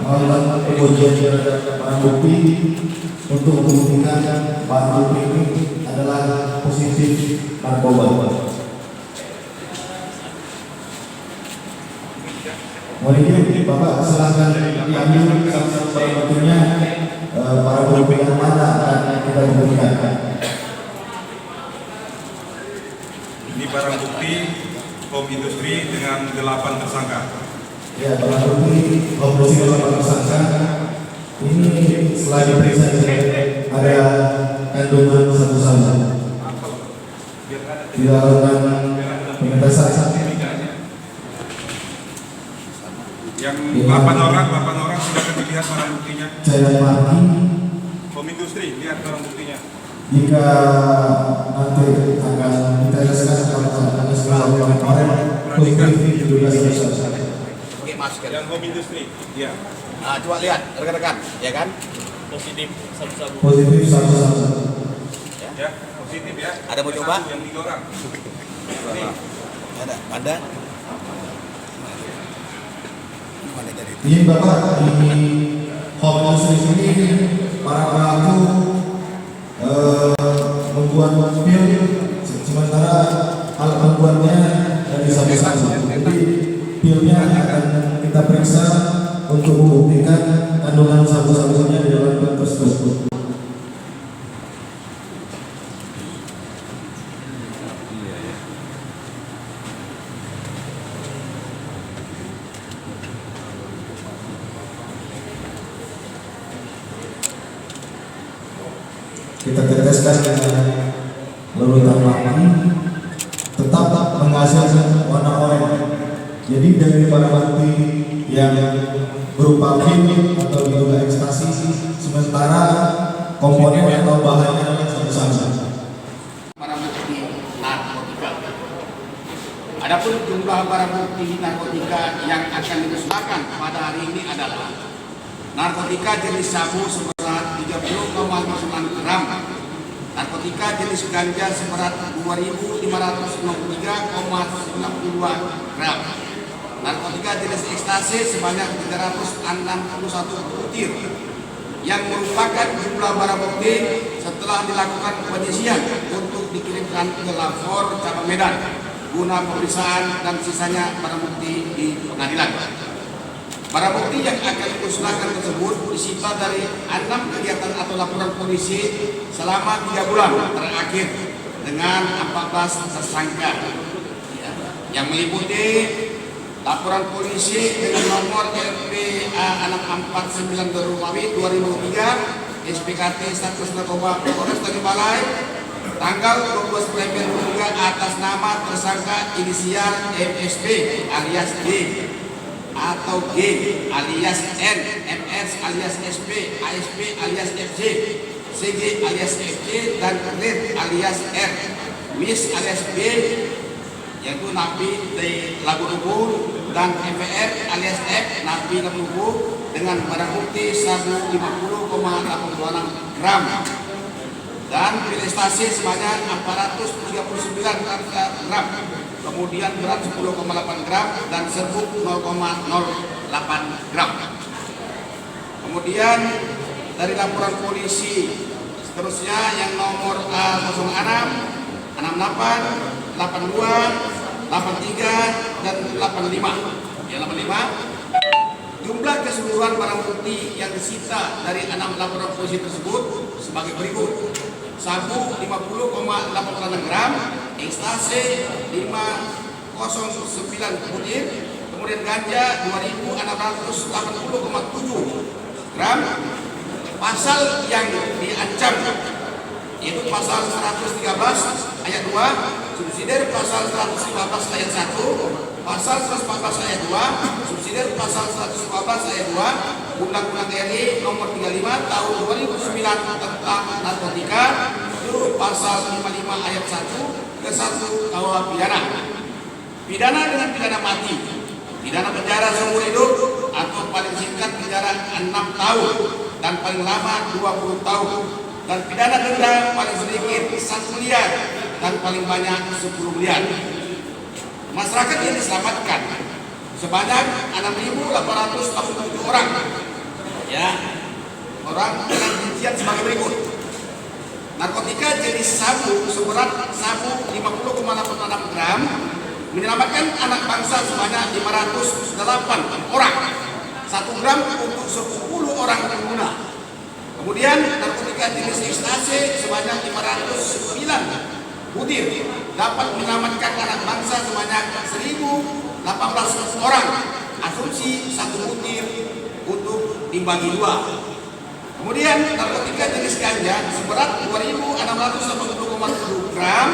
melakukan pengujian terhadap barang bukti untuk membuktikan barang bukti ini adalah positif narkoba. Mohon izin Bapak, silakan diambil saksi barang buktinya, para bukti yang mana akan kita buktikan. Ini barang bukti Home Industry dengan 8 tersangka. Ya, barang bukti Home Industry 8 tersangka. Ini setelah diperiksa ada kandungan sabu-sabu. Dilakukan pengetesan. Yang 8 orang silakan dilihat barang buktinya. Saya mati. Home Industry, lihat barang buktinya. Jika nanti akan diteruskan kalau kemarin positif juga selesai. Oke, masker. Yang Home Industry, ya. Nah, coba lihat rekan-rekan, ya kan? Positif sabu-sabu. Positif sabu-sabu. Ya, positif ya. Ada mau coba? Yang 3 orang. Ini. Ada, Anda? Mana jadi? Ini Bapak di Home Industry ini para pelaku membuat pil, sementara alat pembuatnya dari sabu-sabu. Jadi pilnya akan kita periksa untuk membuktikan kandungan sabu-sabunya di dalam pil tersebut. Kita teteskan dengan larutan mati, tetap menghasilkan warna oranye. Jadi dari barang bukti yang berupa pil atau diduga ekstasi, sementara komponen atau bahannya adalah sabu-sabu. Barang bukti narkotika. Adapun jumlah barang bukti narkotika yang akan dimusnahkan pada hari ini adalah narkotika jenis sabu seberat 30,09 gram, narkotika jenis ganja seberat 2.563,92 gram, narkotika jenis ekstasi sebanyak 361 butir, yang merupakan jumlah barang bukti setelah dilakukan penyisian untuk dikirimkan ke Lapor Cabang Medan guna pemeriksaan dan sisanya barang bukti di pengadilan. Barang bukti yang akan dimusnahkan tersebut disita dari 6 kegiatan atau laporan polisi selama 3 bulan terakhir dengan 14 tersangka, yang meliputi laporan polisi dengan nomor LPA 649 Romawi 2003 SPKT Status Narkoba Polres Tasikmalaya tanggal 12 September 2003 atas nama tersangka inisial MSB alias D atau G alias N, MS alias SP, ASP alias FC, CG alias FC, dan RID alias R, MIS alias B, yaitu Napi di Labu Rubu, dan MPR alias F, Napi Labu Rubu, dengan barang bukti sabu 50,86 gram dan pil ekstasi sebanyak 439 gram. Kemudian berat 10,8 gram dan serbuk 0,08 gram. Kemudian dari laporan polisi seterusnya yang nomor A06, 68, 82, 83, dan 85. Yang 85, jumlah keseluruhan barang bukti yang disita dari 6 laporan polisi tersebut sebagai berikut: sabu 50,86 gram, ekstasi 509 butir, kemudian ganja 2.680,7 gram. Pasal yang diancam yaitu pasal 113 ayat 2, subsidiar pasal 115 ayat 1, pasal 114 ayat 2, subsidiar pasal 114 ayat 2 Undang-Undang RI nomor 35 tahun 2009 tentang narkotika, itu pasal 55 ayat 1 ke 1 KUH pidana. Pidana dengan pidana mati, pidana penjara seumur hidup atau paling singkat penjara 6 tahun dan paling lama 20 tahun, dan pidana denda paling sedikit 1 miliar dan paling banyak 10 miliar. Masyarakat yang diselamatkan sebanyak 6.887 orang jenis sabu seberat sabu 50,86 gram menyelamatkan anak bangsa sebanyak 508 orang. 1 gram untuk 10 orang pengguna. Kemudian narkotika jenis ekstasi sebanyak 509 butir dapat menyelamatkan anak bangsa sebanyak 1.018 orang. Asumsi 1 butir untuk dibagi 2. Kemudian narkotika jenis ganja seberat 2.680,7 gram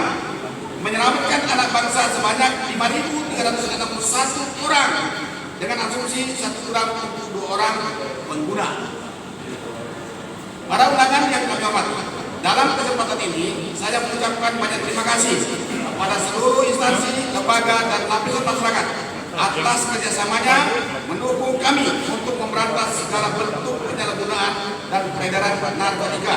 menyelamatkan anak bangsa sebanyak 5.361 orang dengan asumsi 1 gram untuk 2 orang pengguna. Para undangan yang kami hormati, dalam kesempatan ini saya mengucapkan banyak terima kasih kepada seluruh instansi, lembaga, dan lapisan masyarakat atas kerjasamanya mendukung kami untuk memberantas segala bentuk penyalahgunaan dan peredaran narkotika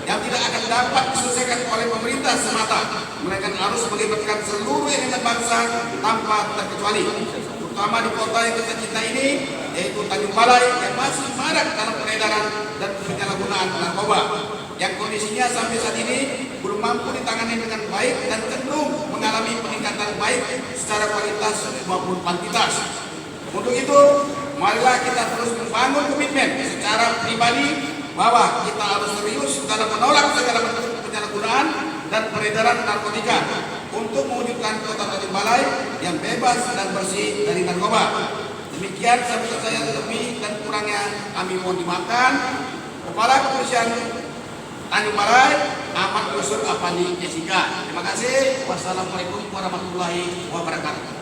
yang tidak akan dapat diselesaikan oleh pemerintah semata, melainkan harus melibatkan seluruh elemen bangsa tanpa terkecuali, terutama di kota yang kita cinta ini, yaitu Tanjung Balai yang masih marak dalam peredaran dan penyalahgunaan narkoba, yang kondisinya sampai saat ini belum mampu ditangani dengan baik dan cenderung mengalami peningkatan baik secara kualitas maupun kuantitas. Untuk itu, marilah kita terus membangun komitmen secara pribadi bahwa kita harus serius dalam menolak segala bentuk penyalahgunaan dan peredaran narkotika untuk mewujudkan kota Tanjung Balai yang bebas dan bersih dari narkoba. Demikian sampai saya lebih dan kurangnya kami mohon dimaafkan. Kepala Kepolisian Tanjung Balai, Ahmad Yusuf Afandi Jessica. Terima kasih. Wassalamualaikum warahmatullahi wabarakatuh.